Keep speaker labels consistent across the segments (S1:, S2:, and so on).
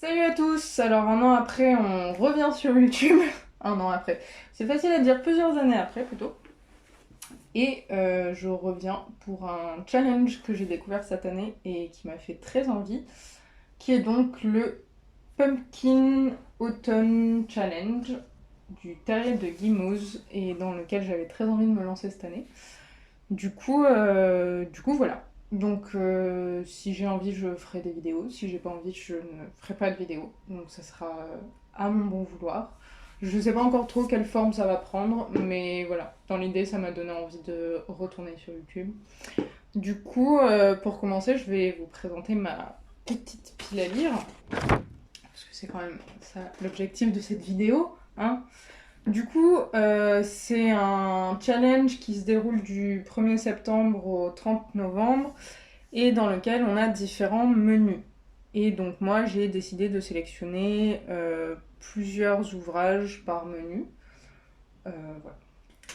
S1: Salut à tous! Alors un an après, on revient sur YouTube. Un an après. C'est facile à dire, plusieurs années après plutôt. Et je reviens pour un challenge que j'ai découvert cette année et qui m'a fait très envie, qui est donc le Pumpkin Autumn Challenge du terrier de Gimose et dans lequel j'avais très envie de me lancer cette année. Du coup voilà. Donc si j'ai envie, je ferai des vidéos. Si j'ai pas envie, je ne ferai pas de vidéos. Donc ça sera à mon bon vouloir. Je sais pas encore trop quelle forme ça va prendre, mais voilà. Dans l'idée, ça m'a donné envie de retourner sur YouTube. Du coup, pour commencer, je vais vous présenter ma petite pile à lire. Parce que c'est quand même ça l'objectif de cette vidéo, hein. Du coup, c'est un challenge qui se déroule du 1er septembre au 30 novembre et dans lequel on a différents menus. Et donc moi, j'ai décidé de sélectionner plusieurs ouvrages par menu. Voilà.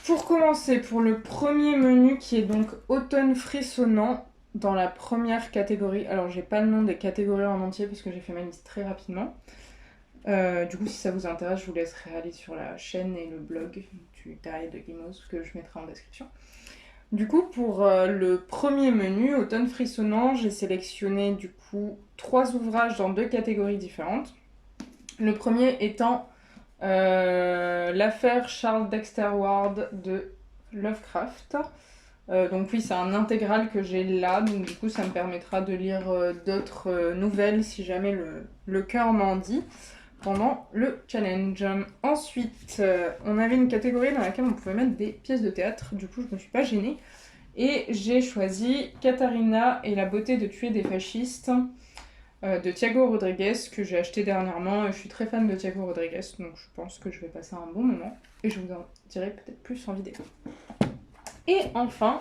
S1: Pour commencer, pour le premier menu qui est donc Automne frissonnant, dans la première catégorie, alors j'ai pas le nom des catégories en entier parce que j'ai fait ma liste très rapidement. Du coup, si ça vous intéresse, je vous laisserai aller sur la chaîne et le blog du Terrier de Gimose que je mettrai en description. Du coup, pour le premier menu, Automne frissonnant, j'ai sélectionné du coup 3 ouvrages dans 2 catégories différentes. Le premier étant l'affaire Charles Dexter Ward de Lovecraft. Donc oui, c'est un intégral que j'ai là, donc du coup ça me permettra de lire d'autres nouvelles si jamais le cœur m'en dit pendant le challenge. Ensuite, on avait une catégorie dans laquelle on pouvait mettre des pièces de théâtre, du coup je me suis pas gênée. Et j'ai choisi Katharina et la beauté de tuer des fascistes de Thiago Rodriguez que j'ai acheté dernièrement. Je suis très fan de Thiago Rodriguez, donc je pense que je vais passer un bon moment. Et je vous en dirai peut-être plus en vidéo. Et enfin,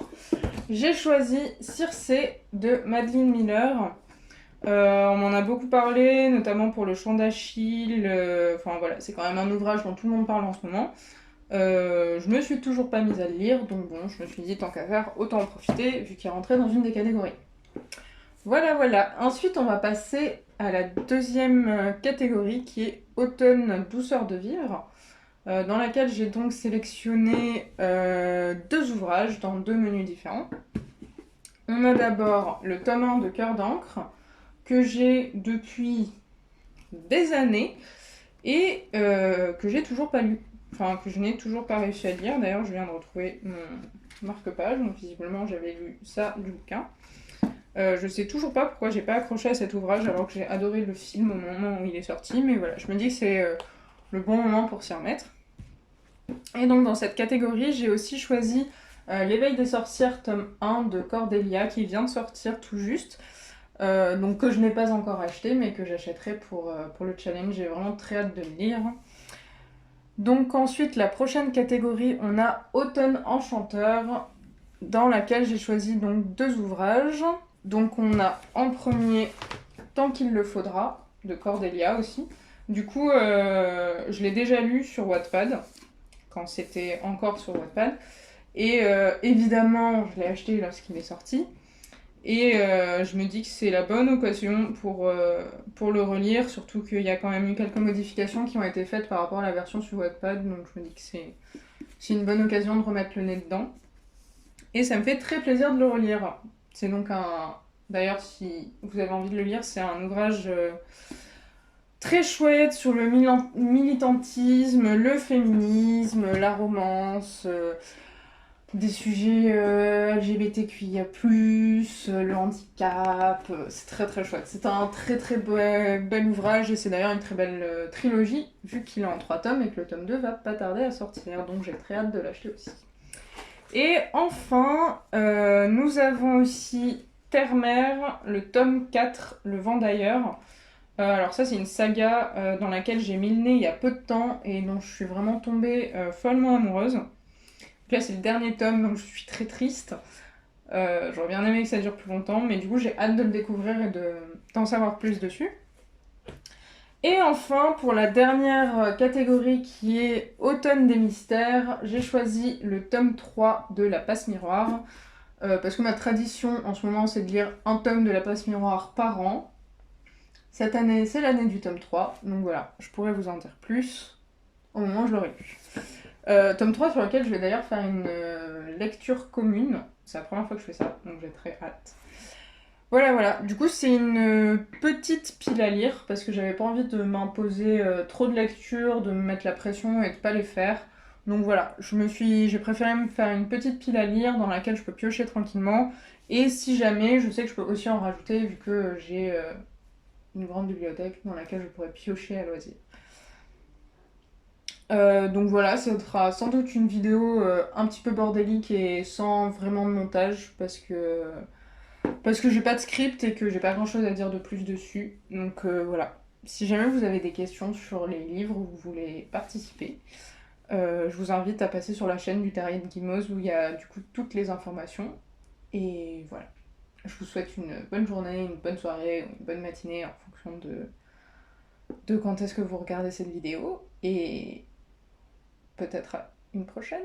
S1: j'ai choisi Circe de Madeline Miller. On m'en a beaucoup parlé, notamment pour le chant d'Achille. Enfin voilà, c'est quand même un ouvrage dont tout le monde parle en ce moment. Je me suis toujours pas mise à le lire, donc bon, je me suis dit tant qu'à faire, autant en profiter vu qu'il est rentré dans une des catégories. Voilà, voilà. Ensuite, on va passer à la deuxième catégorie qui est Automne douceur de vivre, dans laquelle j'ai donc sélectionné 2 ouvrages dans 2 menus différents. On a d'abord le tome 1 de Cœur d'encre, que j'ai depuis des années et que j'ai toujours pas lu. Enfin, que je n'ai toujours pas réussi à lire. D'ailleurs, je viens de retrouver mon marque-page, donc visiblement j'avais lu ça du bouquin. Je sais toujours pas pourquoi j'ai pas accroché à cet ouvrage alors que j'ai adoré le film au moment où il est sorti, mais voilà, je me dis que c'est le bon moment pour s'y remettre. Et donc dans cette catégorie, j'ai aussi choisi L'éveil des sorcières, tome 1 de Cordelia, qui vient de sortir tout juste. Donc que je n'ai pas encore acheté, mais que j'achèterai pour le challenge. J'ai vraiment très hâte de le lire. Donc ensuite, la prochaine catégorie, on a Automne enchanteur, dans laquelle j'ai choisi donc 2 ouvrages. Donc on a en premier Tant qu'il le faudra, de Cordelia aussi. Du coup, je l'ai déjà lu sur Wattpad, quand c'était encore sur Wattpad. Et évidemment, je l'ai acheté lorsqu'il est sorti. Et je me dis que c'est la bonne occasion pour le relire, surtout qu'il y a quand même eu quelques modifications qui ont été faites par rapport à la version sur Wattpad, donc je me dis que c'est une bonne occasion de remettre le nez dedans. Et ça me fait très plaisir de le relire. C'est donc un... D'ailleurs, si vous avez envie de le lire, c'est un ouvrage très chouette sur le militantisme, le féminisme, la romance, des sujets LGBTQIA+, le handicap, c'est très très chouette. C'est un très très bel ouvrage et c'est d'ailleurs une très belle trilogie vu qu'il est en 3 tomes et que le tome 2 va pas tarder à sortir, donc j'ai très hâte de l'acheter aussi. Et enfin, nous avons aussi Terre-Mer, le tome 4, Le vent d'ailleurs. Alors ça c'est une saga dans laquelle j'ai mis le nez il y a peu de temps et dont je suis vraiment tombée follement amoureuse. Donc là c'est le dernier tome donc je suis très triste. J'aurais bien aimé que ça dure plus longtemps mais du coup j'ai hâte de le découvrir et d'en savoir plus dessus. Et enfin pour la dernière catégorie qui est Automne des mystères, j'ai choisi le tome 3 de La Passe Miroir. Parce que ma tradition en ce moment c'est de lire un tome de La Passe Miroir par an. Cette année, c'est l'année du tome 3, donc voilà, je pourrais vous en dire plus au moment où je l'aurai lu. Tome 3 sur lequel je vais d'ailleurs faire une lecture commune. C'est la première fois que je fais ça, donc j'ai très hâte. Voilà. Du coup, c'est une petite pile à lire parce que j'avais pas envie de m'imposer trop de lectures, de me mettre la pression et de pas les faire. Donc voilà, j'ai préféré me faire une petite pile à lire dans laquelle je peux piocher tranquillement. Et si jamais, je sais que je peux aussi en rajouter vu que j'ai une grande bibliothèque dans laquelle je pourrais piocher à loisir. Donc voilà, ça sera sans doute une vidéo un petit peu bordélique et sans vraiment de montage parce que j'ai pas de script et que j'ai pas grand chose à dire de plus dessus. Donc voilà. Si jamais vous avez des questions sur les livres ou vous voulez participer, je vous invite à passer sur la chaîne du Terrier de Guimauve où il y a du coup toutes les informations. Et voilà. Je vous souhaite une bonne journée, une bonne soirée, une bonne matinée en fonction de quand est-ce que vous regardez cette vidéo. Et peut-être à une prochaine.